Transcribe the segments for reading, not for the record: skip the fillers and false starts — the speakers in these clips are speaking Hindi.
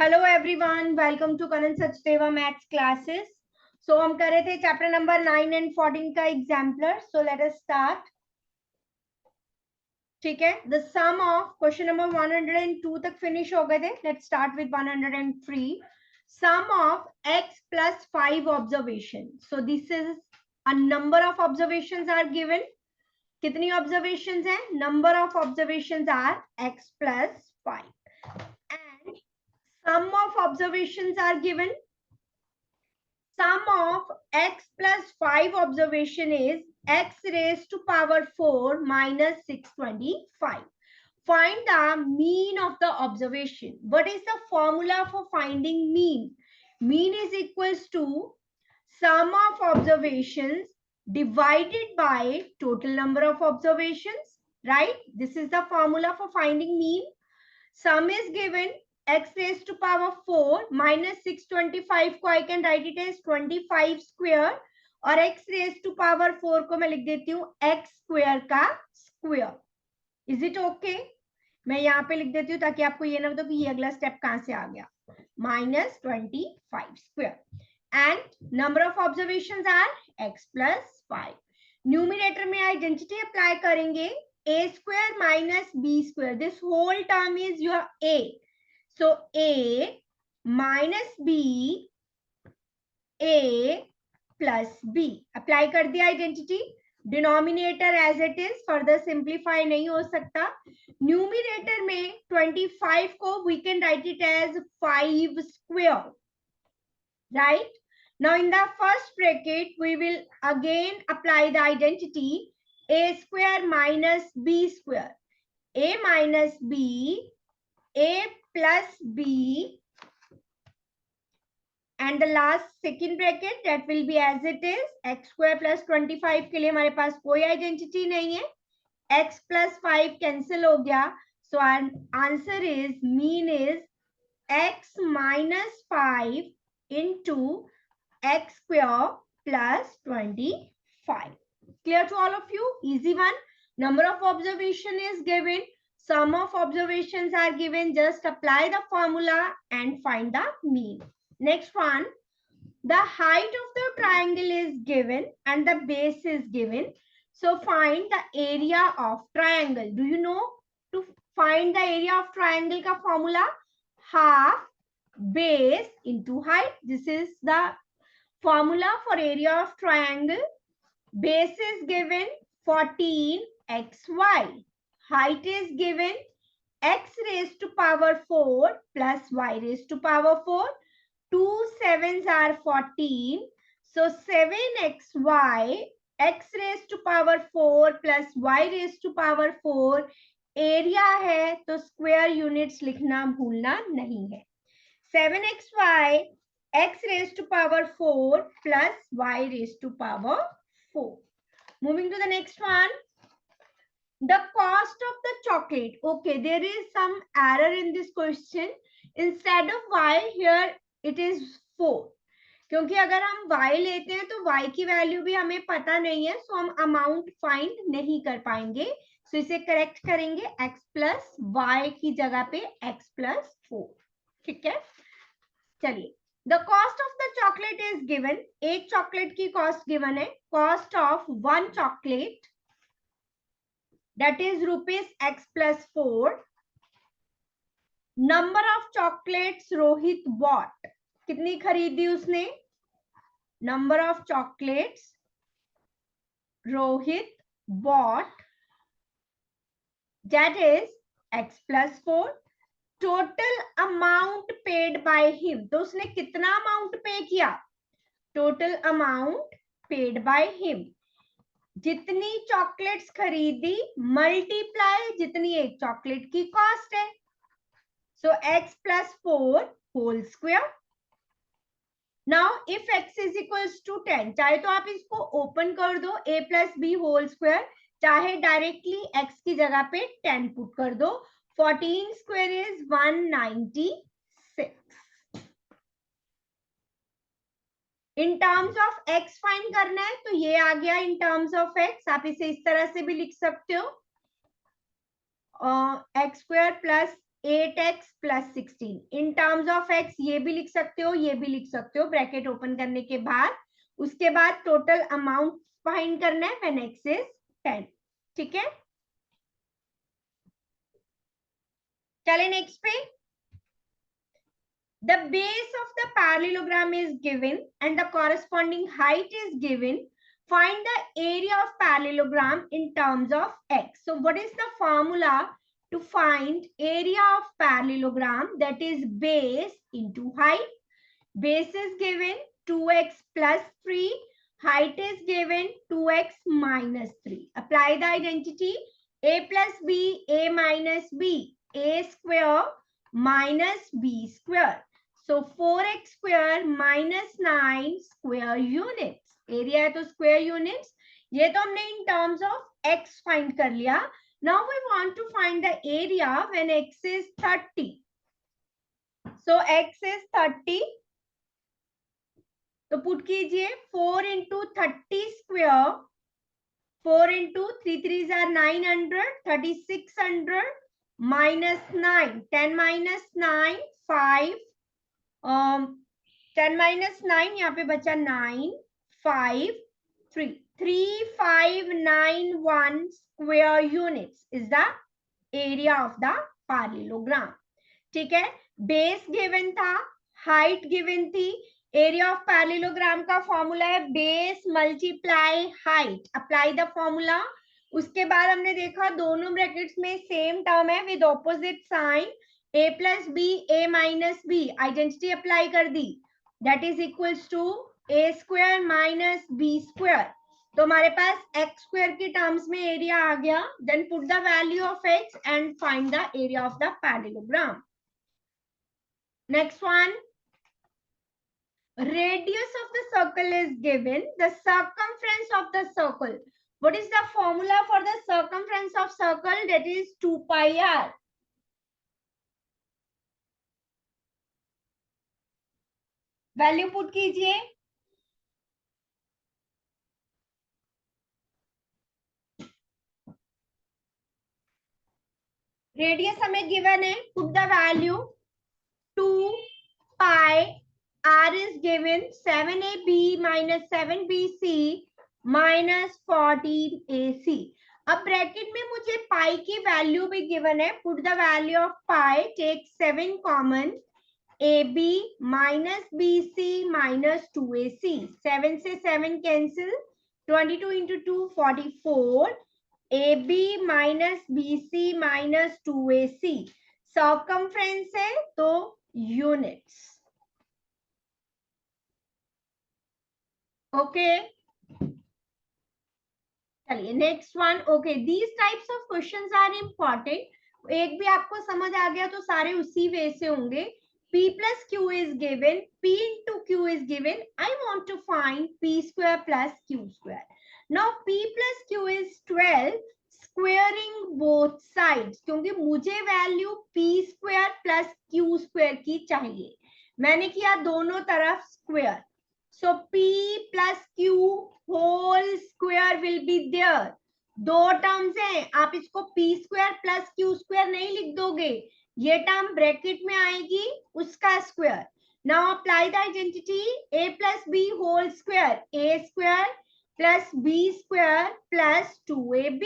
Hello everyone, welcome to Karan Sachdeva maths classes. So हम कर रहे थे चैप्टर नंबर 9 एंड 14 का exemplar. So let us start. ठीक है, the sum of question number 102 तक फिनिश हो गए थे। Let's start with 103। Sum of x plus 5 observation. So this is a number of observations are given. कितनी ऑब्जर्वेशंस हैं? Number of observations are x plus 5 and sum of observations are given. Sum of x plus 5 observation is x raised to power 4 minus 625. Find the mean of the observation. What is the formula for finding mean? Mean is equals to sum of observations divided by total number of observations, right? This is the formula for finding mean. Sum is given x raised to power 4 minus 625 को I can write it as 25 square और x raised to power 4 को मैं लिख देती हूँ x square का square. Is it okay? मैं यहाँ पे लिख देती हूँ ताकि आपको ये ना हो कि ये अगला स्टेप कहाँ से आ गया. minus 25 square and number of observations are x plus 5. Numerator में आइडेंटिटी अप्लाई करेंगे. a square minus b square. This whole term is your a. So a minus b, a plus b. Apply कर दिया identity. Denominator as it is, further simplify नहीं हो सकता. न्यूमिनेटर में 25 को we can write it as 5 square, right? Now in the first bracket we will again apply the identity a square minus b square. A minus b, a plus b, and the last second bracket that will be as it is. x square plus 25 के लिए हमारे पास कोई आइडेंटिटी नहीं है. x plus 5 कैंसिल हो गया. So our answer is mean is x minus 5 into x square plus 25. Clear to all of you? Easy one. Number of observation is given. Sum of observations are given. Just apply the formula and find the mean. Next one. The height of the triangle is given and the base is given. So find the area of triangle. Do you know to find the area of triangle ka formula? Half base into height. This is the formula for area of triangle. Base is given 14xy. Height is given x raised to power 4 plus y raised to power 4. 2 sevens are 14. So 7xy, x raised to power 4 plus y raised to power 4. Area है तो स्क्वायर यूनिट्स लिखना भूलना नहीं है. 7xy, x raised to power 4 plus y raised to power 4. Moving to the next one. The cost of the chocolate. Okay, there is some error in this question. Instead of y, here it is 4. क्योंकि अगर हम y लेते हैं तो y की वैल्यू भी हमें पता नहीं है, सो हम अमाउंट फाइंड नहीं कर पाएंगे. सो इसे करेक्ट करेंगे x प्लस y की जगह पे x प्लस 4. ठीक है, चलिए. The cost of the chocolate is given. एक चॉकलेट की कॉस्ट गिवन है. Cost of one chocolate that is rupees x plus 4. Number of chocolates Rohit bought. कितनी खरीदी उसने? Number of chocolates Rohit bought, that is x plus 4. Total amount paid by him. तो उसने कितना अमाउंट पे किया? Total amount paid by him. जितनी चॉकलेट्स खरीदी मल्टीप्लाई जितनी एक चॉकलेट की कॉस्ट है. So x plus 4 whole square. Now if x is equals to 10, चाहे तो आप इसको ओपन कर दो a plus b whole square, चाहे डायरेक्टली x की जगह पे 10 पुट कर दो. 14 square is 196. In terms of x find करना है तो ये आ गया इन टर्म्स ऑफ x. आप इसे इस तरह से भी लिख सकते हो, x square plus 8x plus 16. In terms of x ये भी लिख सकते हो, ये भी लिख सकते हो ब्रैकेट ओपन करने के बाद. उसके बाद टोटल अमाउंट फाइंड करना है when x is 10. ठीक है, चले नेक्स्ट पे. The base of the parallelogram is given and the corresponding height is given. Find the area of parallelogram in terms of x. So what is the formula to find area of parallelogram? That is base into height. Base is given 2x plus 3. Height is given 2x minus 3. Apply the identity. A plus b, a minus b, a square minus b square. So 4x square minus 9 square units. Area है तो स्क्वायर यूनिट्स. ये तो हमने in terms of x find कर लिया. Now we want to find the area when x is 30. So x is 30, तो पुट कीजिए 4 into 30 square. 4 into 3 3s are 900, 3600 minus 9. 10 minus 9 5. 10 minus 9 यहाँ पे बचा 9 5 3. 3591 square units is the area of the parallelogram. ठीक है, बेस गिवन था, हाइट गिवन थी. एरिया ऑफ पैरेललोग्राम का फॉर्मूला है base multiply height. Apply the formula. उसके बाद हमने देखा दोनों ब्रैकेट्स में सेम टर्म है with opposite sign. a plus b, a minus b, identity apply कर दी. That is equals to a square minus b square. तो हमारे पास x स्क्वायर की टर्म्स में एरिया आ गया. Then put the value of x and find the area of the parallelogram. Next one, radius of the circle is given. The circumference of the circle. What is the formula for the circumference of circle? That is 2 pi r. Value put कीजिए. रेडियस हमें गिवन है. Put the value 2 pi r is given 7ab minus 7bc minus 14ac. अब ब्रैकेट में मुझे पाई की वैल्यू भी गिवन है. Put the value of pi. Take 7 common. ab minus bc minus 2ac. 7 से 7 cancel. 22 into 2 44. ab minus bc minus 2ac. Circumference है तो यूनिट्स. ओके, चलिए next one. Okay, these types of questions are important. एक भी आपको समझ आ गया तो सारे उसी वे से होंगे. p plus q is given, p into q is given. I want to find p square plus q square. Now p plus q is 12. Squaring both sides, क्योंकि मुझे value p square plus q square की चाहिए. मैंने किया दोनों तरफ square. So p plus q whole square will be there. दो टर्म्स हैं, आप इसको p square plus q square नहीं लिख दोगे. ये टर्म ब्रैकेट में आएगी, उसका square. Now apply the identity. a plus b whole square. a square plus b square plus 2ab.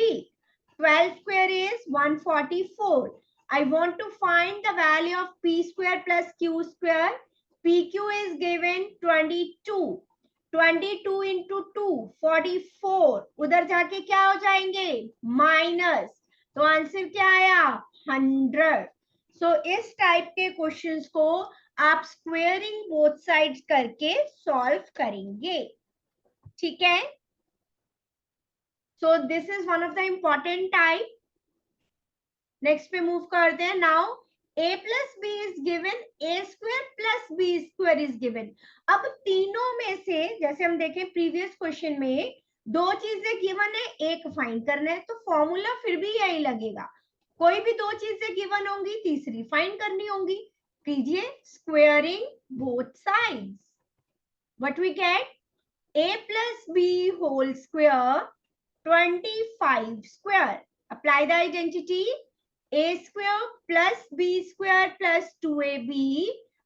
12 square is 144. I want to find the value of p square plus q square. pq is given 22. 22 into 2 44. उधर जाके क्या हो जाएंगे? माइनस. तो आंसर क्या आया? 100. सो इस टाइप के क्वेश्चंस को आप स्क्वेयरिंग बोथ साइड्स करके सॉल्व करेंगे. ठीक है, so this is one of the important type. next पे move करते हैं. now a plus b is given, a square plus b square is given. अब तीनों में से जैसे हम देखें प्रीवियस क्वेश्चन में दो चीजें गिवन है, एक फाइंड करना है, तो फॉर्मूला फिर भी यही लगेगा. कोई भी दो चीजें गिवन होंगी, तीसरी फाइंड करनी होगी. कीजिए squaring both sides. What we get? a plus b whole square 25 square. Apply the identity. a square plus b square plus 2ab,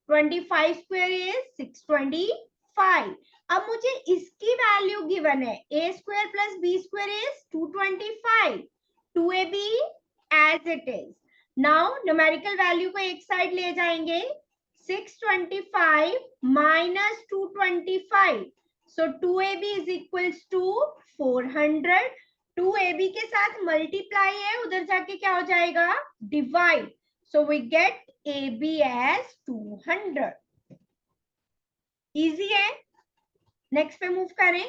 25 square is 625. अब मुझे इसकी वैल्यू गिवन है, a square plus b square is 225, 2ab as it is. Now numerical value को एक साइड ले जाएंगे, 625 minus 225, so 2ab is equals to 400. 2ab के साथ मल्टीप्लाई है, उधर जाके क्या हो जाएगा, divide, so we get ab as 200. Easy है. नेक्स्ट पे मूव करें.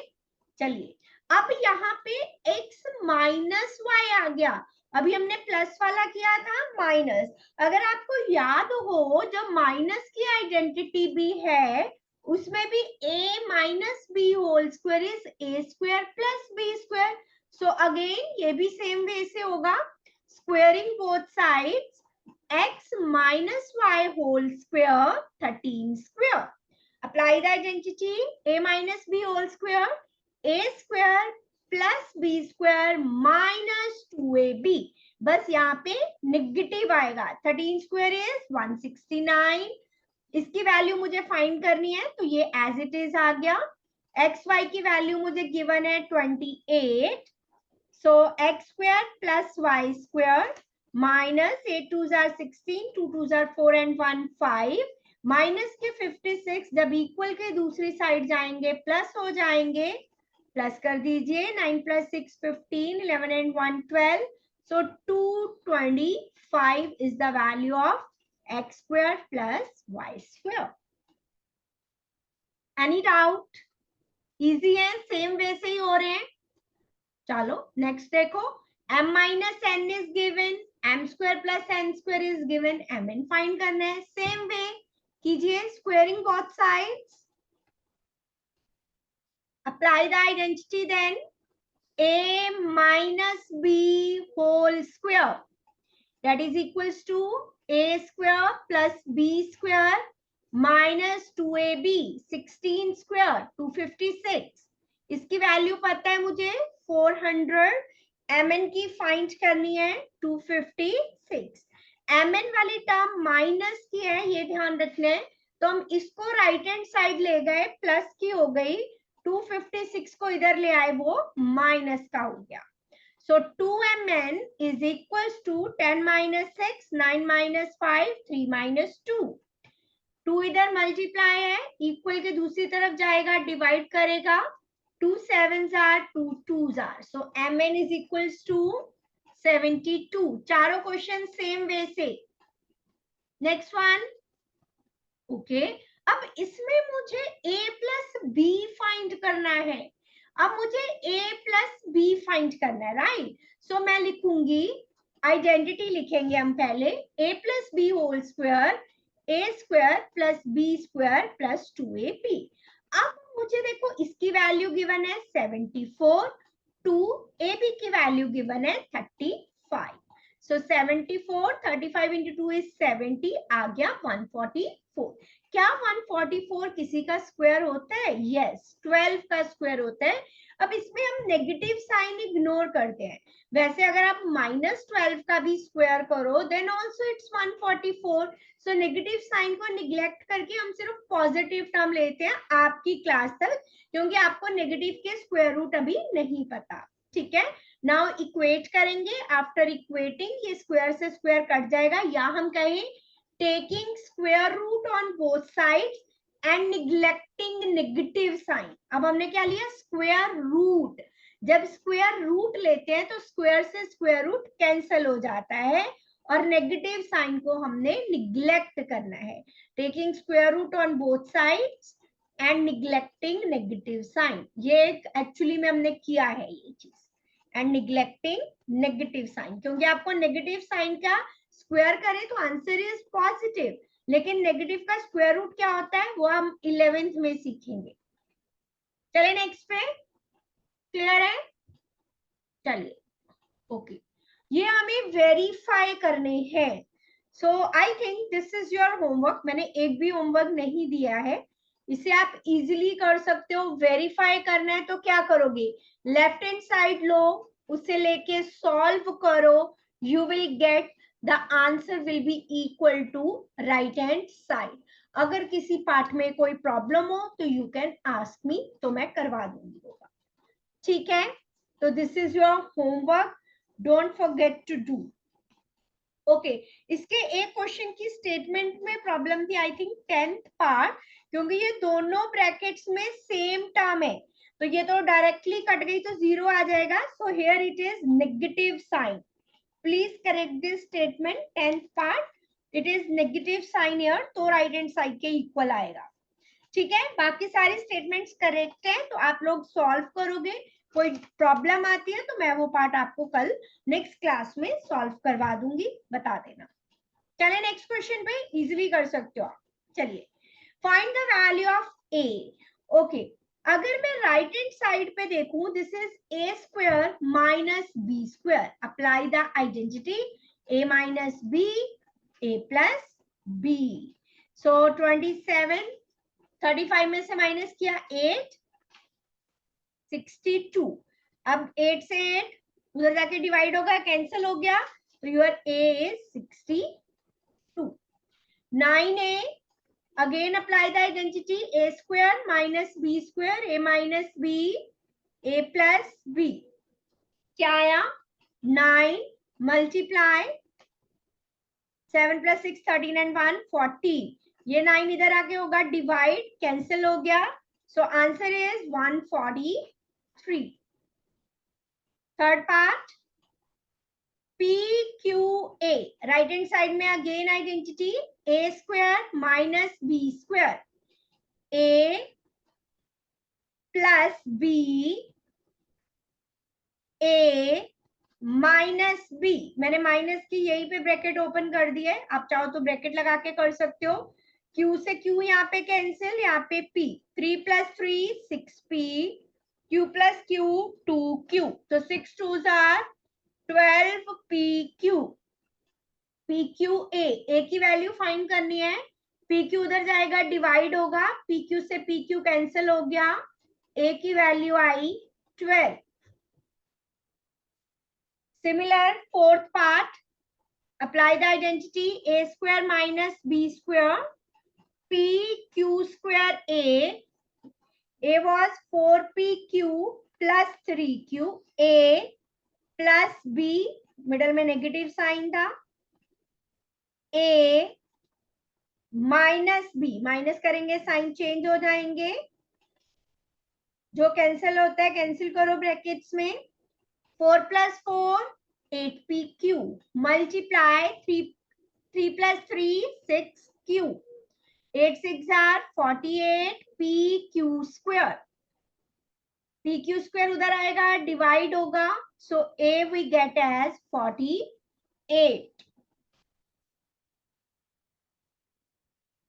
चलिए, अब यहाँ पे x माइनस y आ गया. अभी हमने प्लस वाला किया था माइनस. अगर आपको याद हो, जब माइनस की आइडेंटिटी भी है, उसमें भी a minus b whole square is a square plus b square. So again ये भी सेम वे से होगा, squaring both sides, x minus y whole square 13 square. Apply the identity, a minus b whole square, a square plus b square minus 2ab. बस यहाँ पे नेगेटिव आएगा. 13 स्क्वायर इज 169. इसकी वैल्यू मुझे फाइंड करनी है, तो ये एज इट इज आ गया. एक्स वाई की वैल्यू मुझे गिवन है 28. So x square plus y square minus 8 2s are 16, 2 2s are 4 and 1 5, minus के 56, जब इक्वल के दूसरी साइड जाएंगे प्लस हो जाएंगे. प्लस कर दीजिए, 9 plus 6 15, 11 and 1 12, so 225 is the value of x square plus y square. Any doubt? Easy है, सेम वे से ही हो रहे हैं. चलो नेक्स्ट देखो, m minus n is given, m square plus n square is given, mn find करना है. सेम वे कीजिए, squaring both sides, apply the identity, then a minus b whole square that is equals to a square plus b square minus 2ab, 16 square 256. इसकी वैल्यू पता है मुझे 400, mn की फाइंड करनी है 256. mn वाली टर्म माइनस की है, ये ध्यान रखना है. तो हम इसको राइट हैंड साइड ले गए, प्लस की हो गई, 256 को इधर ले आए, वो माइनस का हो गया. So 2mn is equals to 10 minus 6, 9 minus 5, 3 minus 2. 2 इधर मल्टीप्लाई है, इक्वल के दूसरी तरफ जाएगा, डिवाइड करेगा, 2 sevens are 2 twos are, so mn is equals to 72. चारों क्वेश्चन सेम वे से. Next one. ओके, अब इसमें मुझे a प्लस b फाइंड करना है. अब मुझे a प्लस b फाइंड करना है, राइट. सो मैं लिखूंगी, आइडेंटिटी लिखेंगे हम पहले, a plus b whole square, a square plus b square plus 2ab. अब मुझे देखो, इसकी वैल्यू गिवन है 74, 2 ab की वैल्यू गिवन है 35. सो 74, 35 into 2 is 70, आ गया 144. क्या 144 किसी का स्क्वायर होता है? यस, 12 का स्क्वायर होता है. अब इसमें हम नेगेटिव साइन इग्नोर करते हैं. वैसे अगर आप -12 का भी स्क्वायर करो, then also it's 144. So negative sign को निग्लेक्ट करके हम सिर्फ पॉजिटिव टर्म लेते हैं आपकी क्लास तक, क्योंकि आपको नेगेटिव के स्क्वायर रूट अभी नहीं पता. ठीक है, नाउ इक्वेट करेंगे. आफ्टर इक्वेटिंग, ये स्क्वायर से स्क्वायर कट जाएगा, या हम कहें taking square root on both sides and neglecting negative sign. अब हमने क्या लिया? Square root. जब स्क्वायर रूट लेते हैं तो स्क्वायर से स्क्वायर रूट कैंसल हो जाता है, और नेगेटिव साइन को हमने निग्लेक्ट करना है. Taking square root on both sides and neglecting negative sign, ये एक्चुअली में हमने किया है ये चीज. एंड निग्लेक्टिंग नेगेटिव साइन, क्योंकि आपको नेगेटिव साइन का स्क्वायर करें तो आंसर इज पॉजिटिव, लेकिन नेगेटिव का स्क्वायर रूट क्या होता है वो हम 11th में सीखेंगे. चलिए नेक्स्ट पे, क्लियर है? चलिए, ओके, ये हमें वेरीफाई करने हैं. So I think this is your homework. मैंने एक भी होमवर्क नहीं दिया है, इसे आप इजीली कर सकते हो. वेरीफाई करना है तो क्या करोगे? लेफ्ट हैंड साइड लो, उसे लेके सॉल्व करो, you will gate the answer will be equal to right hand side. अगर किसी पार्ट में कोई प्रॉब्लम हो तो यू कैन आस्क मी, तो मैं करवा दूंगी होगा. ठीक है, तो this is your homework, don't forget to do. Okay, इसके एक क्वेश्चन की स्टेटमेंट में प्रॉब्लम थी, आई थिंक 10th पार्ट, क्योंकि ये दोनों ब्रैकेट्स में सेम टर्म है, तो ये तो डायरेक्टली कट गई तो 0 आ जाएगा. So here it is negative sign. Please correct this statement. 10th part, it is negative sign here, तो राइट हैंड साइड के इक्वल आएगा. ठीक है, बाकी सारी स्टेटमेंट्स करेक्ट है, तो आप लोग सॉल्व करोगे. कोई प्रॉब्लम आती है तो मैं वो पार्ट आपको कल नेक्स्ट क्लास में सॉल्व करवा दूंगी, बता देना. चलिए नेक्स्ट क्वेश्चन पे, इजीली कर सकते हो आप. चलिए, find the value of a. Okay, अगर मैं राइट हैंड साइड पे देखूं, this is a square minus b square. Apply the identity, a minus b, a plus b. So 27, 35 में से माइनस किया 8, 62. अब 8 से 8 उधर जाके डिवाइड होगा, कैंसिल हो गया, तो your a is 62. 9a, again apply the identity, a square minus b square, a minus b, a plus b. क्या आया? 9 मल्टीप्लाई 7 प्लस 6 13 एंड 1 40. ये 9 इधर आके होगा डिवाइड, कैंसिल हो गया, so answer is 143. Third part, P Q A, right hand side में again identity, a square minus b square, A plus B, A minus B. मैंने माइनस की यहीं पे ब्रैकेट ओपन कर दी है, आप चाहो तो ब्रैकेट लगा के कर सकते हो. Q से Q यहाँ पे कैंसिल, यहाँ पे P, 3 plus 3 6P, Q plus Q 2Q, तो 6 2s are 12PQ. PQA, A की वैल्यू फाइंड करनी है. PQ उधर जाएगा, डिवाइड होगा, PQ से PQ कैंसिल हो गया, A की value I 12. Similar, fourth part, apply the identity, a square minus b square, pq square a was 4pq plus 3q, a plus b, middle में नेगेटिव साइन था, a माइनस बी, माइनस करेंगे साइन चेंज हो जाएंगे, जो कैंसिल होता है कैंसिल करो ब्रैकेट्स में. 4 plus 4 8pq, multiply 3 plus 3 6q, 8 6 are 48pq square. pq square उधर आएगा, डिवाइड होगा, so a we get as 48.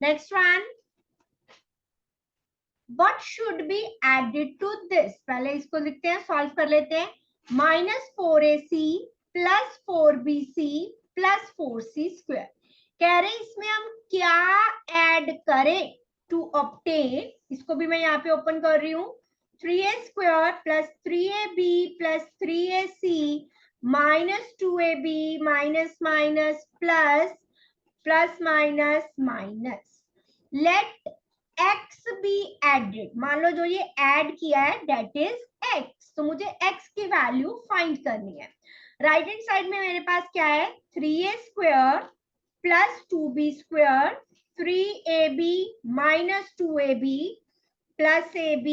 Next one, what should be added to this? पहले इसको लिखते हैं, सॉल्व कर लेते हैं. -4ac plus 4bc plus 4c square. कह रहे हैं इसमें हम क्या ऐड करें टू ऑब्टेन, इसको भी मैं यहाँ पे ओपन कर रही हूँ, 3a square plus 3ab plus 3ac minus 2ab minus minus plus plus minus minus. Let x b added. मान लो जो ये ऐड किया है दैट इज x, तो मुझे x की वैल्यू फाइंड करनी है. राइट हैंड साइड में मेरे पास क्या है, 3a square plus 2b square, 3ab minus 2ab plus ab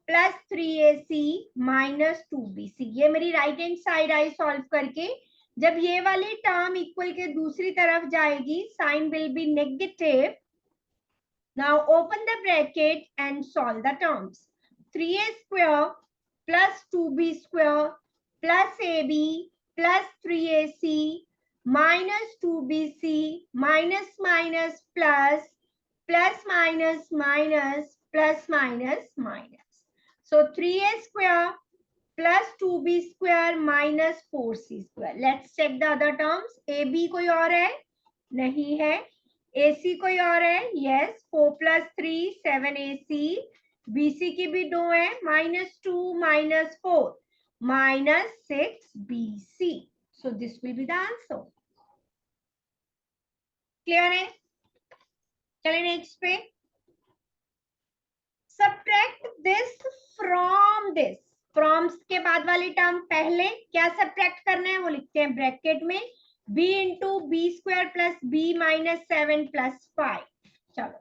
plus 3ac minus 2bc. ये मेरी right hand side I solve करके. जब ये वाली टर्म इक्वल के दूसरी तरफ जाएगी, sign will be negative. Now open the bracket and solve the terms. 3a square plus 2b square plus ab plus 3ac minus 2bc minus minus plus plus minus minus plus minus minus. So 3a square plus 2b square minus 4c square. Let's check the other terms. ab कोई और है? नहीं है. AC कोई और है? Yes, 4 plus 3 7AC. BC की भी 2 है, -2 -4 -6BC. So this will be the answer. Clear है? चलिए नेक्स्ट पे, subtract this from this. From के बाद वाली टर्म पहले क्या सब्ट्रैक्ट करना है वो लिखते हैं ब्रैकेट में, b into b square plus b minus 7 plus 5। चलो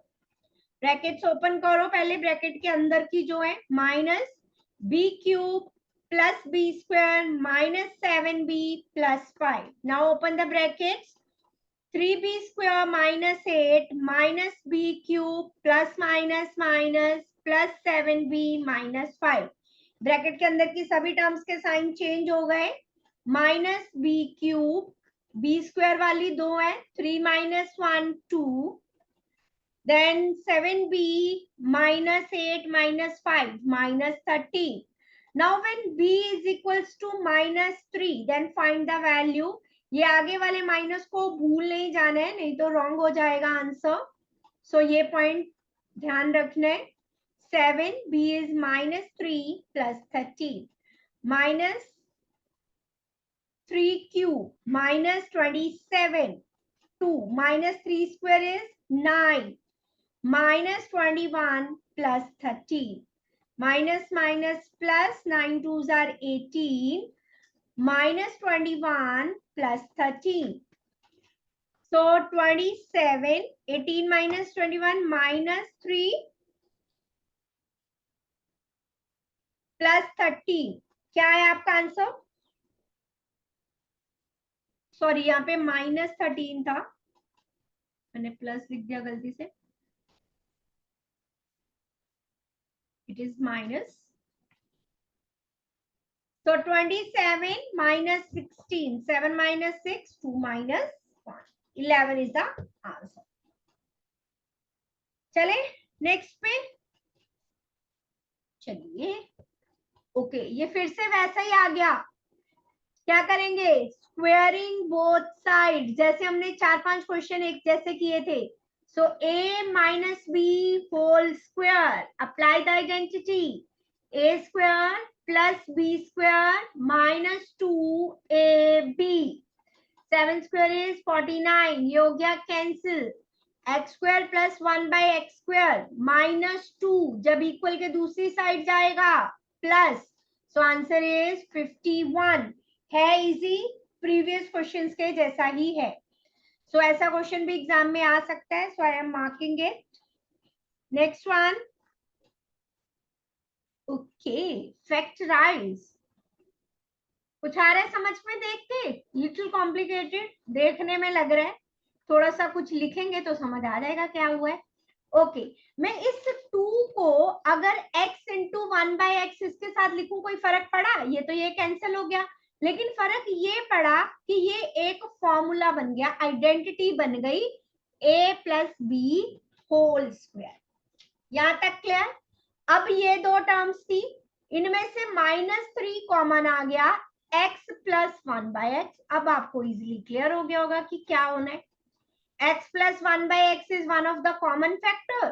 ब्रैकेट्स ओपन करो, पहले ब्रैकेट के अंदर की जो है minus b cube plus b square minus 7b plus 5। Now open the brackets, 3b square minus 8 minus b cube plus minus minus plus 7b minus 5। Bracket के अंदर की सभी टर्म्स के साइन चेंज हो गए। Minus b cube, b square वाली दो है, 3 minus 1 2, then 7b minus 8 minus 5 minus 13। Now when b is equals to minus 3 then find the value। ये आगे वाले माइनस को भूल नहीं जाना है, नहीं तो रॉन्ग हो जाएगा आंसर। सो ये पॉइंट ध्यान रखना है। 7b is minus 3 plus 13 minus 3 cube minus 27 2 minus 3 square is 9 minus 21 plus 13 minus minus plus 9 twos are 18 minus 21 plus 13। So 27, 18 minus 21 minus 3 plus 13 क्या है आपका आंसर? सॉरी यहाँ पे माइनस 13 था, मैंने प्लस लिख दिया गलती से। It is minus. So 27 minus 16, 7 minus 6, 2 minus 1, 11 is the answer। चले नेक्स्ट पे, चलिए ओके ये फिर से वैसा ही आ गया। क्या करेंगे? स्क्वेयरिंग बोथ साइड, जैसे हमने 4-5 क्वेश्चन एक जैसे किए थे। सो a minus b whole square, apply the identity, a square plus b square minus 2ab, 7 square is 49, ये हो गया cancel. X square plus 1 by x square minus 2, जब इक्वल के दूसरी साइड जाएगा प्लस, सो आंसर इज 51। है इजी, प्रीवियस क्वेश्चंस के जैसा ही है। सो ऐसा क्वेश्चन भी एग्जाम में आ सकता है, so I am marking it. Next one, okay factorise. कुछ आ रहा है समझ में देख के? लिटिल कॉम्प्लिकेटेड देखने में लग रहा है, थोड़ा सा कुछ लिखेंगे तो समझ आ जाएगा क्या हुआ है। ओके मैं इस 2 को अगर x इंटू 1 बाई एक्स इसके साथ लिखूं, कोई फर्क पड़ा? ये तो ये कैंसिल हो गया, लेकिन फर्क ये पड़ा कि ये एक फॉर्मूला बन गया, आइडेंटिटी बन गई, a plus b whole square. यहां तक क्लियर? अब ये दो टर्म्स थी, इनमें से -3 कॉमन आ गया, x प्लस 1 बाई एक्स। अब आपको इजिली क्लियर हो गया होगा कि क्या होना है। x plus 1 by x is one of the common factor,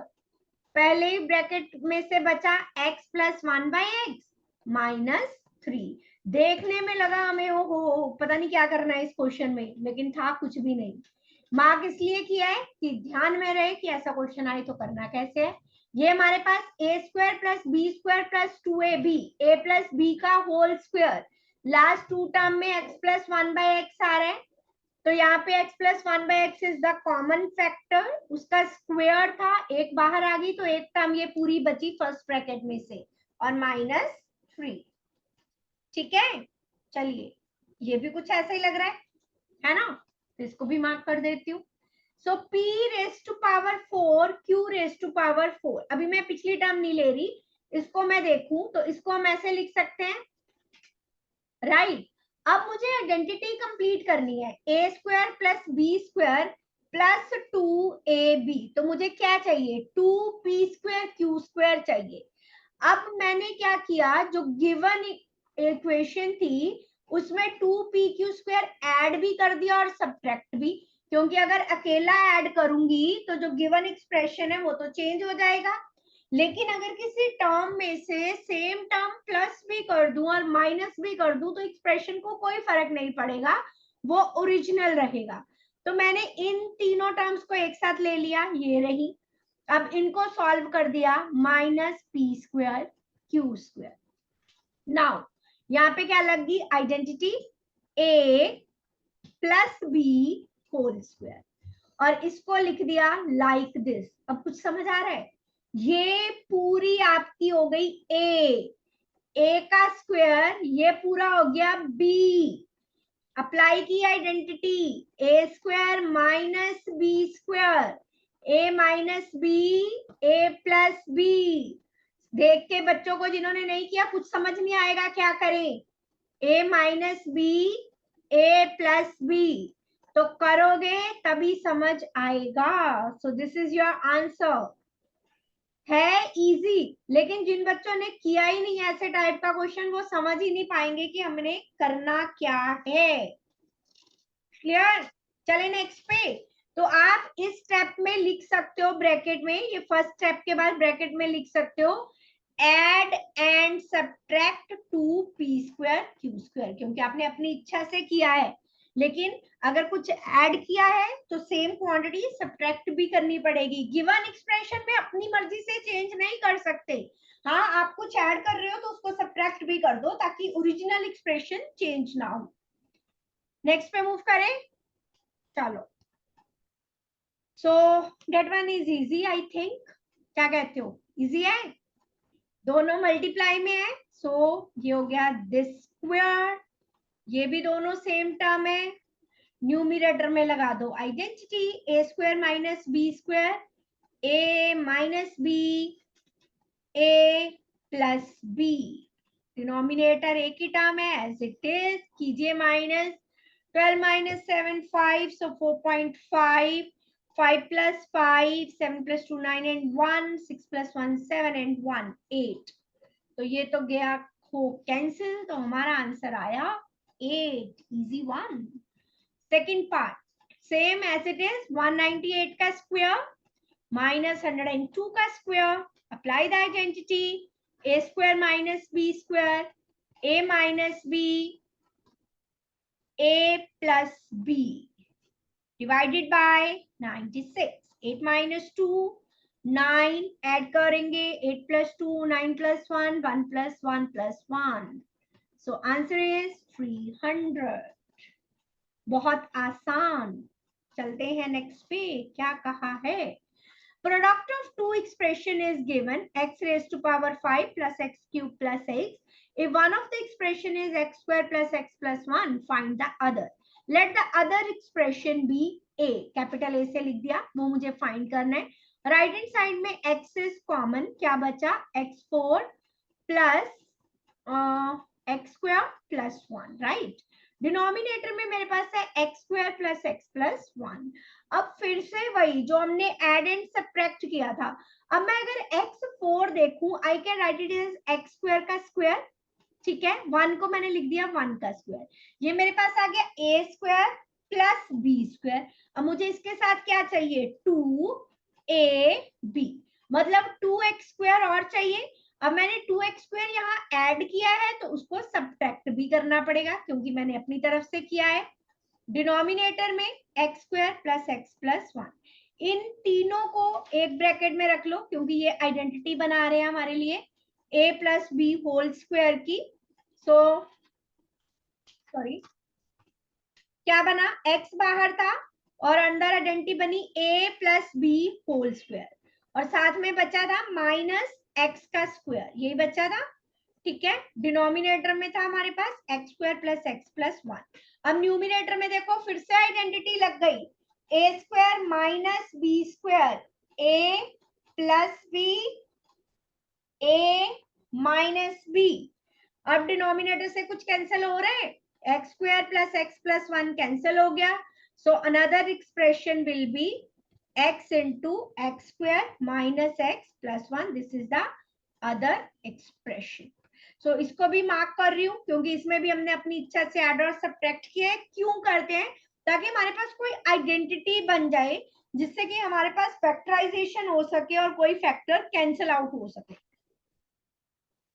पहले ही ब्रैकेट में से बचा x plus 1 by x minus 3। देखने में लगा हमें हो पता नहीं क्या करना है इस क्वेश्चन में, लेकिन था कुछ भी नहीं। मार्क इसलिए किया है कि ध्यान में रहे कि ऐसा क्वेश्चन आए तो करना कैसे है। ये हमारे पास a square plus b square plus 2ab, a plus b का होल स्क्वायर, लास्ट 2 टर्म में x प्लस 1 बाई एक्स आ रहा है, तो यहाँ पे x plus 1 by x is the common factor, उसका स्क्वायर था, एक बाहर आ गई तो एक टर्म ये पूरी बची फर्स्ट ब्रैकेट में से, और -3। ठीक है, चलिए ये भी कुछ ऐसा ही लग रहा है ना, तो इसको भी मार्क कर देती हूँ। So p raise to power 4 q raise to power 4, अभी मैं पिछली टर्म नहीं ले रही, इसको मैं देखूं तो इसको हम ऐसे लिख सकते हैं, राइट। अब मुझे आइडेंटिटी कंप्लीट करनी है, a square plus b square plus 2ab, तो मुझे क्या चाहिए? 2p स्क्वायर q स्क्वायर चाहिए। अब मैंने क्या किया, जो गिवन इक्वेशन थी उसमें 2pq स्क्वायर ऐड भी कर दिया और सब्ट्रैक्ट भी, क्योंकि अगर अकेला ऐड करूंगी तो जो गिवन एक्सप्रेशन है वो तो चेंज हो जाएगा, लेकिन अगर किसी टर्म में से सेम टर्म प्लस भी कर दूं और माइनस भी कर दूं तो एक्सप्रेशन को कोई फर्क नहीं पड़ेगा, वो ओरिजिनल रहेगा। तो मैंने इन तीनों टर्म्स को एक साथ ले लिया, ये रही। अब इनको सॉल्व कर दिया, minus P square Q square. Now यहाँ पे क्या लग गई आइडेंटिटी, ए प्लस बी होल स्क्वायर, और इसको लिख दिया लाइक दिस। अब कुछ समझ आ रहा है? ये पूरी आपकी हो गई ए का स्क्वायर, ये पूरा हो गया बी। अप्लाई की identity, a square minus b square, a minus b, a plus B. देख के बच्चों को जिन्होंने नहीं किया, कुछ समझ नहीं आएगा क्या करें? ए minus b, a plus B, तो करोगे तभी समझ आएगा। सो दिस इज योर आंसर। है इजी, लेकिन जिन बच्चों ने किया ही नहीं ऐसे टाइप का क्वेश्चन, वो समझ ही नहीं पाएंगे कि हमने करना क्या है। क्लियर? चले नेक्स्ट पे। तो आप इस स्टेप में लिख सकते हो ब्रैकेट में, ये फर्स्ट स्टेप के बाद ब्रैकेट में लिख सकते हो add and subtract 2p square q square, क्योंकि आपने अपनी इच्छा से किया है। लेकिन अगर कुछ ऐड किया है तो सेम क्वांटिटी सब्ट्रैक्ट भी करनी पड़ेगी। गिवन एक्सप्रेशन में अपनी मर्जी से चेंज नहीं कर सकते। हाँ, आप कुछ ऐड कर रहे हो तो उसको सब्ट्रैक्ट भी कर दो, ताकि ओरिजिनल एक्सप्रेशन चेंज ना हो। नेक्स्ट पे मूव करें, चलो। So that one is easy I think, क्या कहते हो? इजी है, दोनों मल्टीप्लाई में है। सो ये हो गया दिस स्क्वायर, ये भी दोनों सेम टर्म है। न्यूमिरेटर में लगा दो identity, a square minus b square, a minus b, a plus B. Denominator एक ही टर्म है, एज इट इज कीजिए minus. 12 minus 7 5, so 4.5, 5 plus 5, 7 plus 2 9 and 1, 6 plus 1 7 and 1 8। तो ये तो गया हो कैंसिल, तो हमारा आंसर आया 8, easy one. Second part same as it is, 198 का स्क्वायर माइनस 102 का square. Apply the identity, a square minus b square, a minus b, a plus b divided by 96। 8 minus 2 9, add करेंगे 8 plus 2 9 plus 1 1 plus 1 plus 1। so answer is 300। बहुत आसान। चलते हैं नेक्स्ट पे, क्या कहा है? Product of two expression is given, x raised to power 5 plus x cube plus x. If one of the expression is x square plus x plus 1, find the other. Let the other expression be a. Capital A से लिख दिया, वो मुझे फाइंड करना है। राइट हैंड साइड में x is कॉमन, क्या बचा? x4 plus x square plus 1, right. Denominator में मेरे पास है x square plus x plus 1। अब फिर से वही जो हमने एड एंड सब्ट्रैक्ट किया था। अब मैं अगर x4 देखूं, I can write it is x square का स्क्वायर, ठीक है। 1 को मैंने लिख दिया 1 का स्क्वायर। ये मेरे पास आ गया a square plus b square. अब मुझे इसके साथ क्या चाहिए? 2ab, मतलब 2x स्क्वायर और चाहिए। अब मैंने 2x स्क्वायर यहाँ ऐड किया है, तो उसको सब्ट्रैक्ट भी करना पड़ेगा, क्योंकि मैंने अपनी तरफ से किया है। डिनोमिनेटर में x square plus x plus 1, इन तीनों को एक ब्रैकेट में रख लो, क्योंकि ये आइडेंटिटी बना रहे हैं हमारे लिए a plus b whole square की। सो सॉरी, क्या बना? x बाहर था और अंदर आइडेंटिटी बनी a plus b whole square, और साथ में बचा था माइनस एक्स का स्क्वायर, यही बचा था, ठीक है। डिनोमिनेटर में था हमारे पास x square plus x plus 1। अब न्यूमिनेटर में देखो, फिर से आइडेंटिटी लग गई, ए स्क्वायर माइनस बी स्क्वायर, ए प्लस बी, ए माइनस बी। अब डिनोमिनेटर से कुछ कैंसिल हो रहे हैं, x square plus x plus 1 cancel हो गया। So another expression will be x into x square minus x plus 1, this is the other expression। so इसको भी मार्क कर रही हूँ, क्योंकि इसमें भी हमने अपनी इच्छा से ऐड और सब्ट्रैक्ट किया है। क्यों करते हैं? ताकि हमारे पास कोई आइडेंटिटी बन जाए, जिससे कि हमारे पास फैक्टराइजेशन हो सके और कोई फैक्टर कैंसिल आउट हो सके।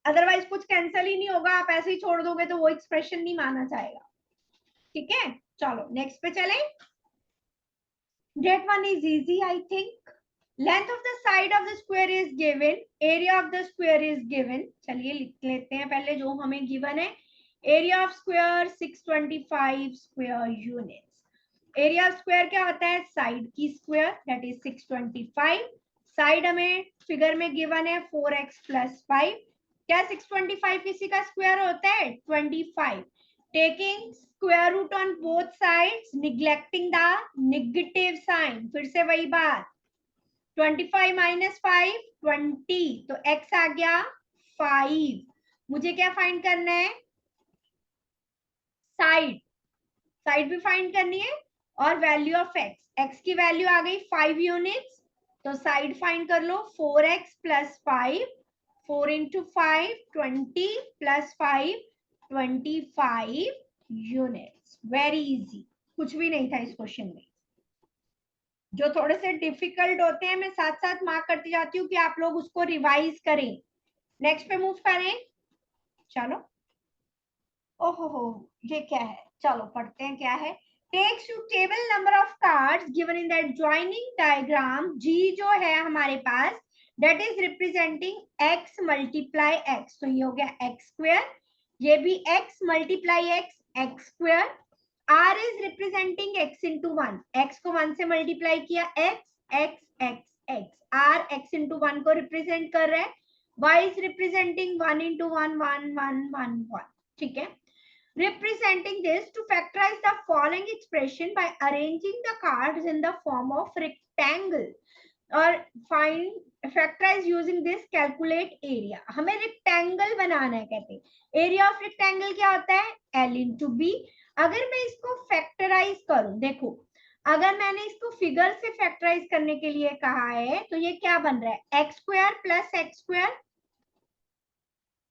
अदरवाइज कुछ कैंसिल ही नहीं होगा, आप ऐसे ही छोड़ दोगे तो वो एक्सप्रेशन नहीं माना जाएगा, ठीक है। चलो नेक्स्ट पे चले। That one is easy, I think. Length of the side of the square is given. Area of the square is given. चलिए लिख लेते हैं पहले जो हमें given है. Area of square 625 square units. Area of square क्या होता है? Side की square, that is 625. Side हमें figure में given है 4x plus 5. क्या 625 किसी का square होता है? 25. Taking square root on both sides, neglecting the negative sign. फिर से वही बात. 25 माइनस 5 20, तो x आ गया 5. मुझे क्या फाइंड करना है? साइड. साइड भी फाइंड करनी है और वैल्यू ऑफ x. x की वैल्यू आ गई 5 यूनिट्स, तो साइड फाइंड कर लो. 4x plus 5, 4 into 5 20 plus 5 25 units. Very easy, कुछ भी नहीं था इस क्वेश्चन में. जो थोड़े से डिफिकल्ट होते हैं मैं साथ साथ मार्क करती जाती हूँ कि आप लोग उसको रिवाइज करें. नेक्स्ट पे मूव करें. चलो. ओहो, ये क्या है? चलो पढ़ते हैं क्या है. Takes to table number of cards given in that joining diagram. जी जो है हमारे पास that is representing x multiply x. तो ये हो गया x स्क्वायर. ये भी x multiply x square. r is representing x into 1. x को 1 से मल्टीप्लाई किया x. r x into 1 को रिप्रेजेंट कर रहा है. y is representing 1 into 1 1 1 1 1. ठीक है. Representing this to factorize the following expression by arranging the cards in the form of rectangle और find factorize using this calculate area. हमें rectangle बनाना है कहते हैं. area of rectangle क्या होता है? L into B. अगर मैं इसको फैक्टराइज करूं, देखो अगर मैंने इसको फिगर से फैक्टराइज करने के लिए कहा है तो ये क्या बन रहा है? X square plus x square.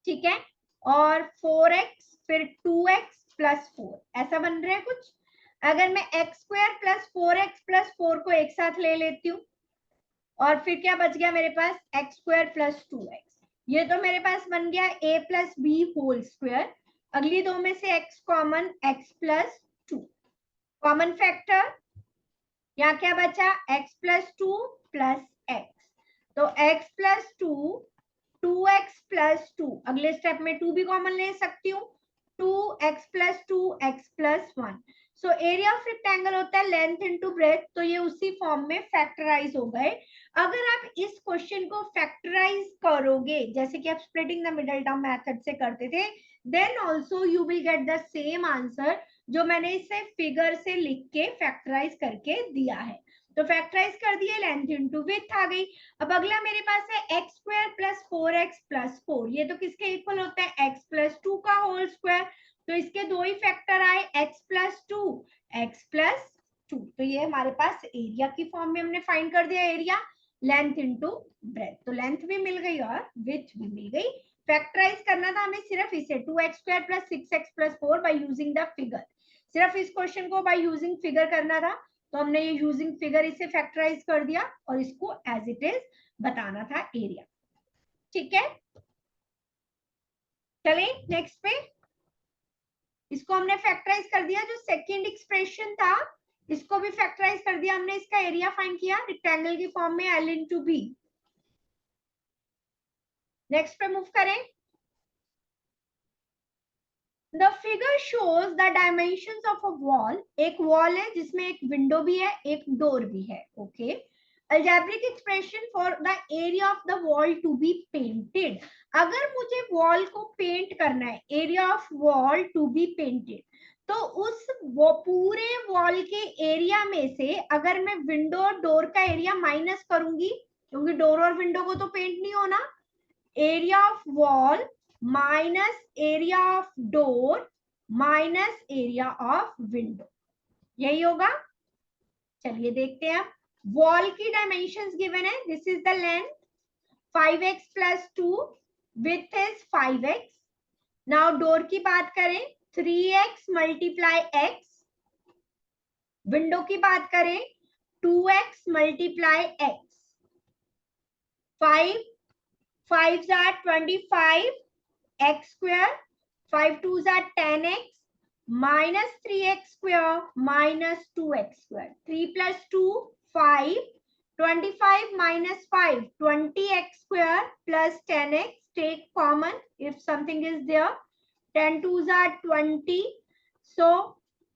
ठीक है. और 4x फिर 2x प्लस 4 ऐसा बन रहा है कुछ. अगर मैं x square plus 4x plus 4 को एक साथ ले लेती हूँ और फिर क्या बच गया मेरे पास? X square plus 2x. ये तो मेरे पास बन गया a plus b whole square. अगली दो में से x common, x plus 2 common factor. यहाँ क्या बचा? x plus 2 plus x. तो x प्लस 2 2x प्लस 2. अगले स्टेप में 2 भी कॉमन ले सकती हूँ. 2x plus 2 x plus 1. So area of rectangle होता है लेंथ इनटू ब्रेथ. तो ये उसी फॉर्म में फैक्टराइज हो गए. अगर आप इस क्वेश्चन को फैक्टराइज करोगे जैसे कि आप splitting the middle term method से करते थे, then also you will get the same answer जो मैंने इसे फिगर से लिख के फैक्टराइज करके दिया है. तो फैक्टराइज कर दिए, लेंथ इनटू विड्थ आ गई. अब अगला मेरे पास है x square plus 4x plus 4. ये तो किसके इक्वल होता है? x प्लस 2 का होल स्क्वायर. तो इसके दो ही फैक्टर आए, x प्लस 2 x प्लस 2. तो ये हमारे पास एरिया की फॉर्म में हमने फाइंड कर दिया एरिया. Length into breadth. तो लेंथ भी मिल गई और विड्थ भी मिल गई. फैक्टराइज करना था हमें सिर्फ इसे 2x square plus 6x plus 4 by using the figure. सिर्फ इस क्वेश्चन को बाय यूजिंग फिगर करना था, तो हमने ये यूजिंग फिगर इसे फैक्टराइज कर दिया और इसको एज इट इज बताना था एरिया. ठीक है. चले नेक्स्ट पे. इसको हमने फैक्टराइज कर दिया. जो सेकंड एक्सप्रेशन था इसको भी फैक्टराइज कर दिया हमने. इसका एरिया फाइंड किया रेक्टेंगल की फॉर्म में L into B. नेक्स्ट पे मूव करें. The figure shows the dimensions of a wall. एक wall है जिसमें एक window भी है, एक door भी है. Okay. Algebraic expression for the area of the wall to be painted. अगर मुझे wall को paint करना है, area of wall to be painted, तो उस वो पूरे wall के area में से अगर मैं window और door का area माइनस करूंगी, क्योंकि door और window को तो paint नहीं होना, area of wall minus area of door minus area of window, यही होगा. चलिए देखते हैं. वॉल की डायमेंशंस गिवन है. This is the length 5x plus 2, width is 5x. Now door की बात करें 3x मल्टीप्लाई x. विंडो की बात करें 2x multiply x. 5 are 25 x square, 5 2s are 10x minus 3x square minus 2x square. 3 plus 2 5, 25 minus 5, 20x square plus 10x. Take common if something is there. 10 2s are 20. So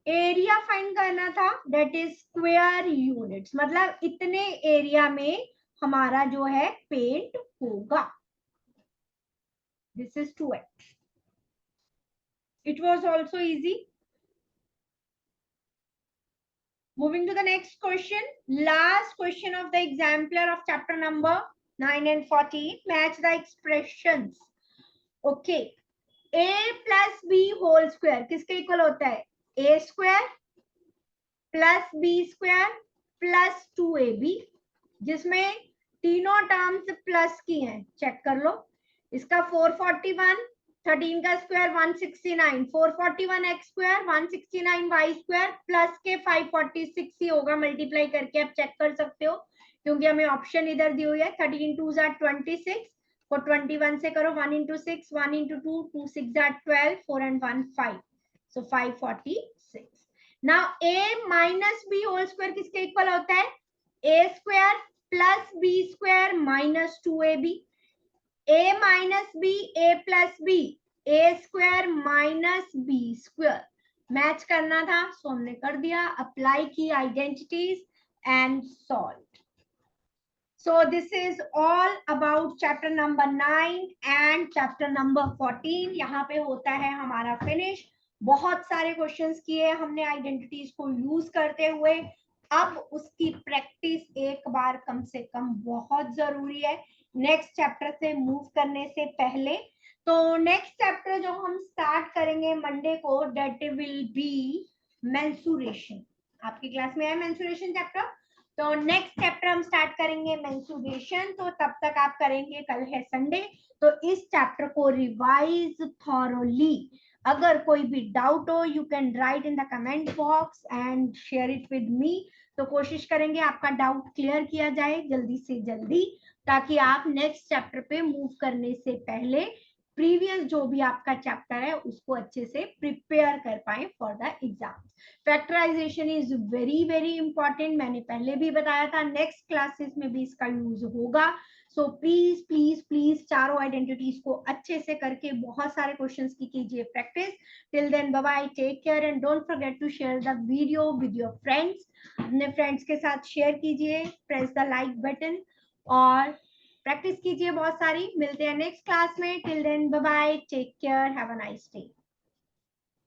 area find करना था, that is square units. मतलब इतने एरिया में हमारा जो है पेंट होगा. This is 2x. It was also easy. Moving to the next question, last question of the exemplar of chapter number 9 and 14. Match the expressions. Okay. A plus b whole square किसके इक्वल होता है? A square plus b square plus 2ab, जिसमें तीनों टर्म्स प्लस की हैं. चेक कर लो. इसका 441, 13 का square 169, 441x square 169y square plus के 546 ही होगा मल्टीप्लाई करके. आप चेक कर सकते हो क्योंकि हमें ऑप्शन इधर दी हुई है. 13 2s are 26 को 21 से करो. 1 into 6, 1 into 2, 2 6 are 12, 4 and 1 5, so 546. Now a minus b whole square किसके इक्वल होता है? a square plus b square minus 2ab. a minus b, a plus b, a square minus b square. Match करना था, सो हमने कर दिया. अप्लाई की identities and solve. So this is all about chapter number 9 and chapter number 14. यहाँ पे होता है हमारा फिनिश. बहुत सारे क्वेश्चंस किए हमने आइडेंटिटीज को यूज करते हुए. अब उसकी प्रैक्टिस एक बार कम से कम बहुत जरूरी है नेक्स्ट चैप्टर से मूव करने से पहले. तो नेक्स्ट चैप्टर जो हम स्टार्ट करेंगे मंडे को, डेट विल बी मेंसुरेशन. आपकी क्लास में है मेंसुरेशन चैप्टर. तो नेक्स्ट चैप्टर हम स्टार्ट करेंगे मेंसुरेशन. तो तब तक आप करेंगे, कल है संडे, तो इस चैप्टर को रिवाइज थॉरोली. अगर कोई भी डाउट हो, you can write in the comment box and share it with me. तो कोशिश करेंगे आपका डाउट क्लियर किया जाए जल्दी से जल्दी, ताकि आप नेक्स्ट चैप्टर पे मूव करने से पहले प्रीवियस जो भी आपका चैप्टर है उसको अच्छे से प्रिपेयर कर पाए for the exam. Factorization is very very important. मैंने पहले भी बताया था, नेक्स्ट क्लासेस में भी इसका यूज होगा. सो प्लीज प्लीज प्लीज चारों आइडेंटिटीज को अच्छे से करके बहुत सारे क्वेश्चंस की कीजिए practice. Till then bye bye, take care and don't forget to share the video with your friends. अपने फ्रेंड्स के साथ शेयर कीजिए, प्रेस द लाइक बटन और प्रैक्टिस कीजिए बहुत सारी. मिलते हैं नेक्स्ट क्लास में. Till then bye bye, take care, have a nice day.